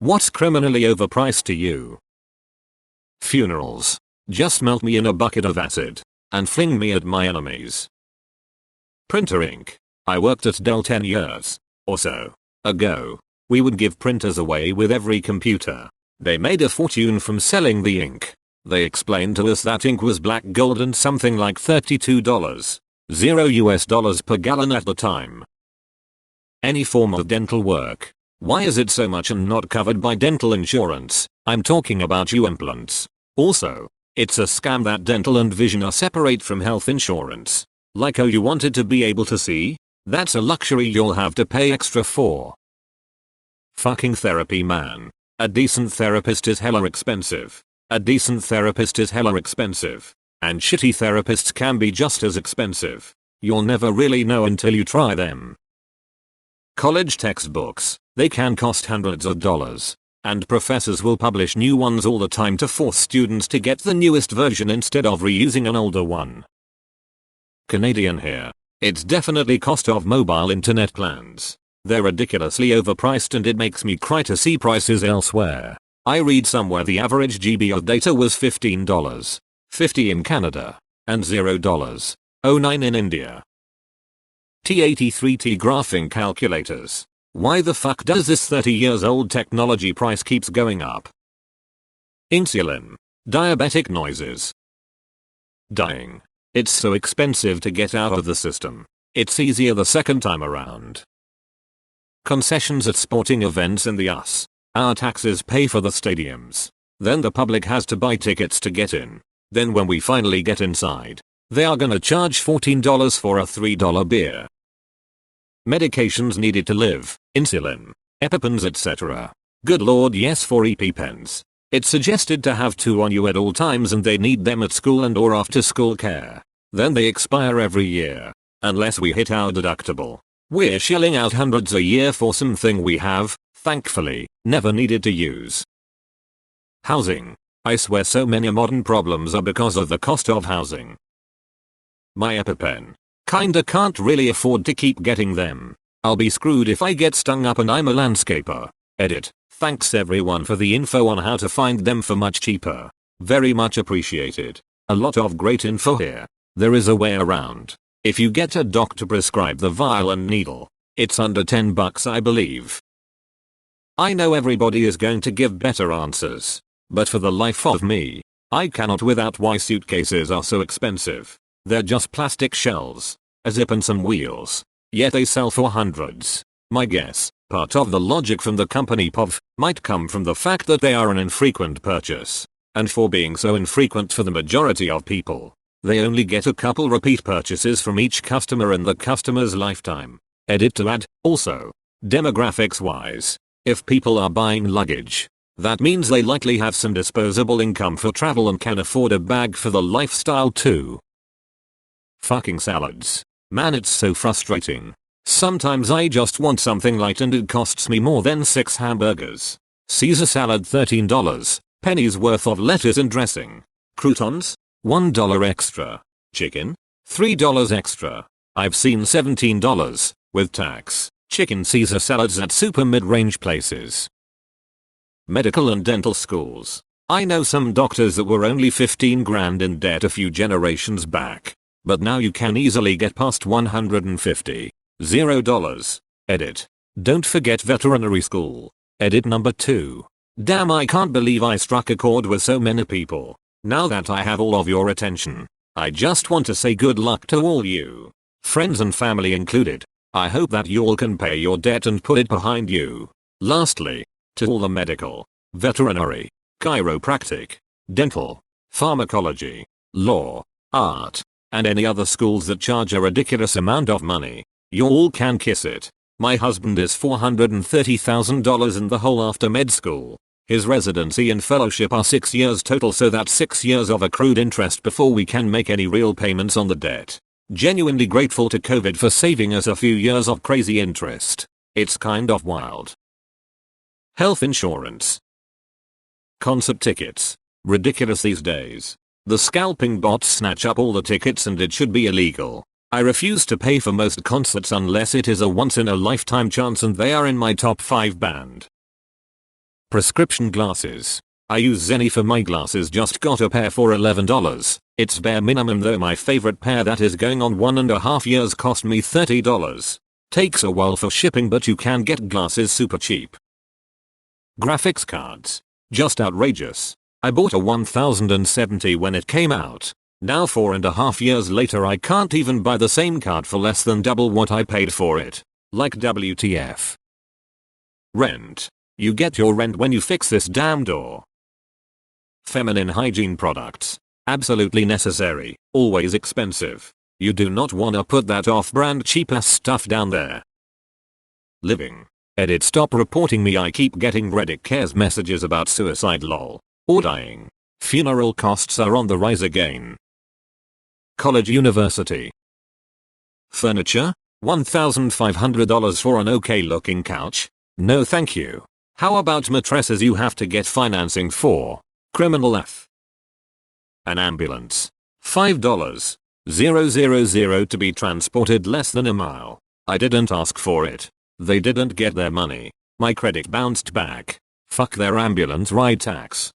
What's criminally overpriced to you? Funerals. Just melt me in a bucket of acid and fling me at my enemies. Printer ink. I worked at Dell 10 years or so ago. We would give printers away with every computer. They made a fortune from selling the ink. They explained to us that ink was black gold and something like $32, $0 per gallon at the time. Any form of dental work. Why is it so much and not covered by dental insurance? I'm talking about you implants. Also, it's a scam that dental and vision are separate from health insurance. Like oh, you wanted to be able to see? That's a luxury you'll have to pay extra for. Fucking therapy, man. A decent therapist is hella expensive. A decent therapist is hella expensive. And shitty therapists can be just as expensive. You'll never really know until you try them. College textbooks. They can cost hundreds of dollars. And professors will publish new ones all the time to force students to get the newest version instead of reusing an older one. Canadian here. It's definitely cost of mobile internet plans. They're ridiculously overpriced and it makes me cry to see prices elsewhere. I read somewhere the average GB of data was $15, $50 in Canada, and $0.09 in India. T83T graphing calculators. Why the fuck does this 30 years old technology price keeps going up? Insulin. Diabetic noises. Dying. It's so expensive to get out of the system. It's easier the second time around. Concessions at sporting events in the US. Our taxes pay for the stadiums. Then the public has to buy tickets to get in. Then when we finally get inside, they are gonna charge $14 for a $3 beer. Medications needed to live. Insulin. EpiPens etc. Good lord, yes, for EpiPens. It's suggested to have 2 on you at all times and they need them at school and or after school care. Then they expire every year. Unless we hit our deductible. We're shelling out hundreds a year for something we have, thankfully, never needed to use. Housing. I swear so many modern problems are because of the cost of housing. My EpiPen. Kinda can't really afford to keep getting them. I'll be screwed if I get stung up and I'm a landscaper. Edit. Thanks everyone for the info on how to find them for much cheaper. Very much appreciated. A lot of great info here. There is a way around. If you get a doc to prescribe the vial and needle, it's under $10 I believe. I know everybody is going to give better answers. But for the life of me, I cannot without why suitcases are so expensive. They're just plastic shells, a zip and some wheels. Yet they sell for hundreds. My guess, part of the logic from the company POV, might come from the fact that they are an infrequent purchase. And for being so infrequent for the majority of people, they only get a couple repeat purchases from each customer in the customer's lifetime. Edit to add, also, demographics wise, if people are buying luggage, that means they likely have some disposable income for travel and can afford a bag for the lifestyle too. Fucking salads. Man, it's so frustrating. Sometimes I just want something light and it costs me more than 6 hamburgers. Caesar salad $13, pennies worth of lettuce and dressing. Croutons? $1 extra. Chicken? $3 extra. I've seen $17, with tax, chicken Caesar salads at super mid-range places. Medical and dental schools. I know some doctors that were only 15 grand in debt a few generations back. But now you can easily get past $150. $0. Edit. Don't forget veterinary school. Edit number 2. Damn, I can't believe I struck a chord with so many people. Now that I have all of your attention, I just want to say good luck to all you. Friends and family included. I hope that you all can pay your debt and put it behind you. Lastly, to all the medical, veterinary, chiropractic, dental, pharmacology, law, art, and any other schools that charge a ridiculous amount of money, you all can kiss it. My husband is $430,000 in the whole after med school. His residency and fellowship are 6 years total, so that's 6 years of accrued interest before we can make any real payments on the debt. Genuinely grateful to COVID for saving us a few years of crazy interest. It's kind of wild. Health insurance. Concert tickets. Ridiculous these days. The scalping bots snatch up all the tickets and it should be illegal. I refuse to pay for most concerts unless it is a once in a lifetime chance and they are in my top 5 band. Prescription glasses. I use Zenni for my glasses, just got a pair for $11. It's bare minimum though, my favorite pair that is going on 1.5 years cost me $30. Takes a while for shipping but you can get glasses super cheap. Graphics cards. Just outrageous. I bought a 1070 when it came out. Now 4.5 years later I can't even buy the same card for less than double what I paid for it. Like WTF. Rent. You get your rent when you fix this damn door. Feminine hygiene products. Absolutely necessary, always expensive. You do not wanna put that off-brand cheap-ass stuff down there. Living. Edit, stop reporting me, I keep getting Reddit cares messages about suicide lol. Or dying. Funeral costs are on the rise again. College university. Furniture? $1,500 for an okay looking couch? No thank you. How about mattresses you have to get financing for? Criminal F. An ambulance. $5,000 to be transported less than a mile. I didn't ask for it. They didn't get their money. My credit bounced back. Fuck their ambulance ride tax.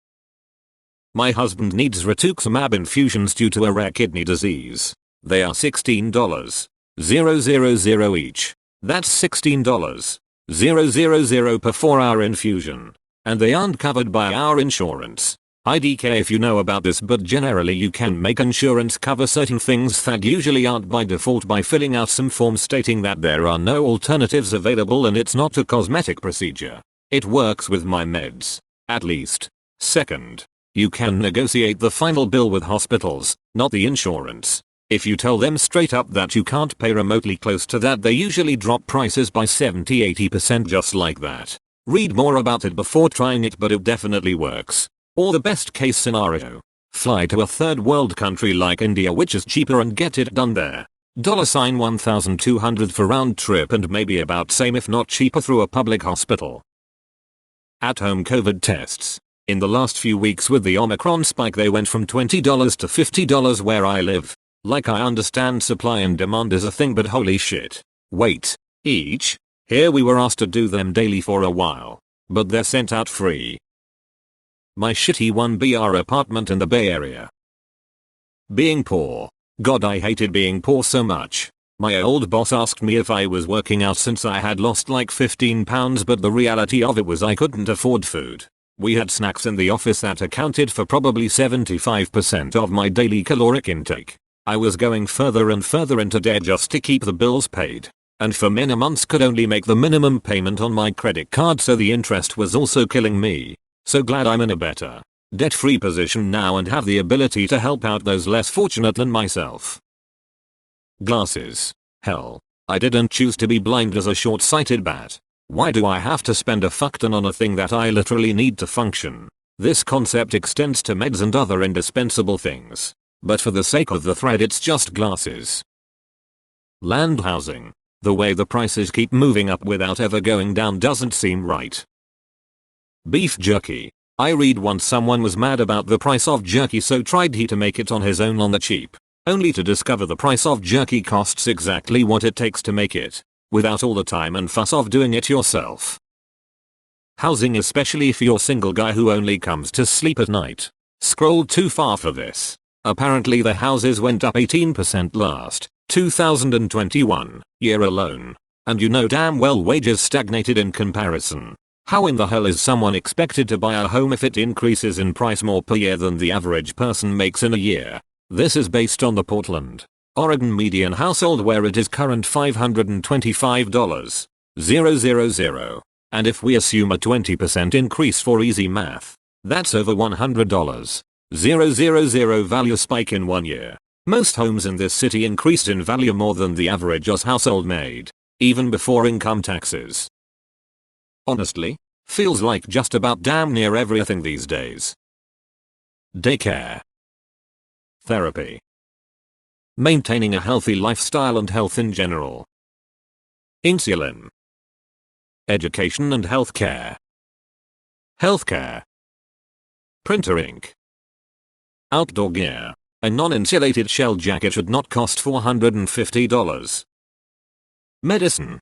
My husband needs rituximab infusions due to a rare kidney disease. They are $16,000 each. That's $16,000 per 4-hour infusion. And they aren't covered by our insurance. IDK if you know about this, but generally you can make insurance cover certain things that usually aren't by default by filling out some form stating that there are no alternatives available and it's not a cosmetic procedure. It works with my meds. At least. Second. You can negotiate the final bill with hospitals, not the insurance. If you tell them straight up that you can't pay remotely close to that, they usually drop prices by 70-80% just like that. Read more about it before trying it, but it definitely works. Or the best case scenario. Fly to a third world country like India, which is cheaper, and get it done there. $1,200 for round trip and maybe about same if not cheaper through a public hospital. At home COVID tests. In the last few weeks with the Omicron spike they went from $20 to $50 where I live. Like I understand supply and demand is a thing, but holy shit. Wait. Each? Here we were asked to do them daily for a while. But they're sent out free. My shitty 1BR apartment in the Bay Area. Being poor. God, I hated being poor so much. My old boss asked me if I was working out since I had lost like 15 pounds, but the reality of it was I couldn't afford food. We had snacks in the office that accounted for probably 75% of my daily caloric intake. I was going further and further into debt just to keep the bills paid. And for many months could only make the minimum payment on my credit card, so the interest was also killing me. So glad I'm in a better, debt-free position now and have the ability to help out those less fortunate than myself. Glasses. Hell. I didn't choose to be blind as a short-sighted bat. Why do I have to spend a fuckton on a thing that I literally need to function? This concept extends to meds and other indispensable things. But for the sake of the thread, it's just glasses. Land housing. The way the prices keep moving up without ever going down doesn't seem right. Beef jerky. I read once someone was mad about the price of jerky, so tried he to make it on his own on the cheap. Only to discover the price of jerky costs exactly what it takes to make it, without all the time and fuss of doing it yourself. Housing, especially if you're a single guy who only comes to sleep at night. Scroll too far for this. Apparently the houses went up 18% last 2021 year alone. And you know damn well wages stagnated in comparison. How in the hell is someone expected to buy a home if it increases in price more per year than the average person makes in a year? This is based on the Portland, Oregon median household, where it is current $525,000. And if we assume a 20% increase for easy math, that's over $100. Value spike in 1 year. Most homes in this city increased in value more than the average US household made, even before income taxes. Honestly, feels like just about damn near everything these days. Daycare. Therapy. Maintaining a healthy lifestyle and health in general. Insulin. Education and healthcare. Healthcare. Printer ink. Outdoor gear. A non-insulated shell jacket should not cost $450. Medicine.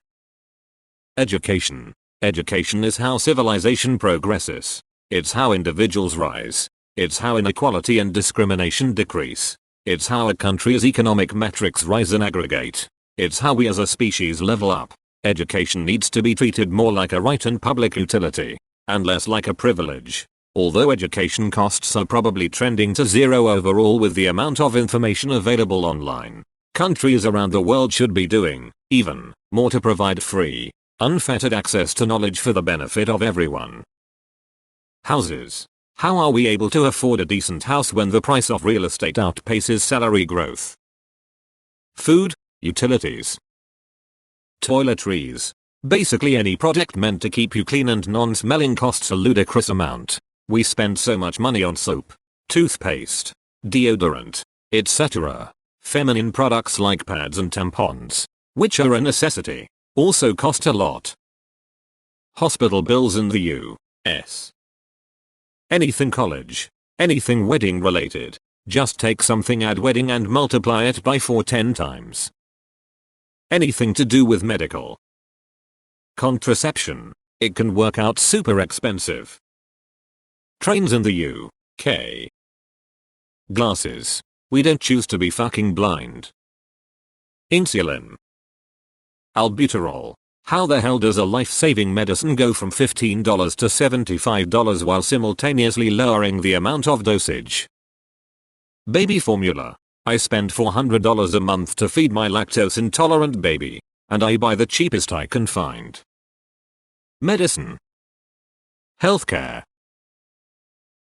Education. Education is how civilization progresses. It's how individuals rise. It's how inequality and discrimination decrease. It's how a country's economic metrics rise and aggregate. It's how we as a species level up. Education needs to be treated more like a right and public utility, and less like a privilege. Although education costs are probably trending to zero overall with the amount of information available online, countries around the world should be doing even more to provide free, unfettered access to knowledge for the benefit of everyone. Houses. How are we able to afford a decent house when the price of real estate outpaces salary growth? Food, utilities, toiletries. Basically any product meant to keep you clean and non-smelling costs a ludicrous amount. We spend so much money on soap, toothpaste, deodorant, etc. Feminine products like pads and tampons, which are a necessity, also cost a lot. Hospital bills in the US. Anything college, anything wedding related. Just take something, add wedding and multiply it by 10 times. Anything to do with medical. Contraception. It can work out super expensive. Trains in the UK. Glasses. We don't choose to be fucking blind. Insulin. Albuterol. How the hell does a life-saving medicine go from $15 to $75 while simultaneously lowering the amount of dosage? Baby formula. I spend $400 a month to feed my lactose-intolerant baby, and I buy the cheapest I can find. Medicine. Healthcare.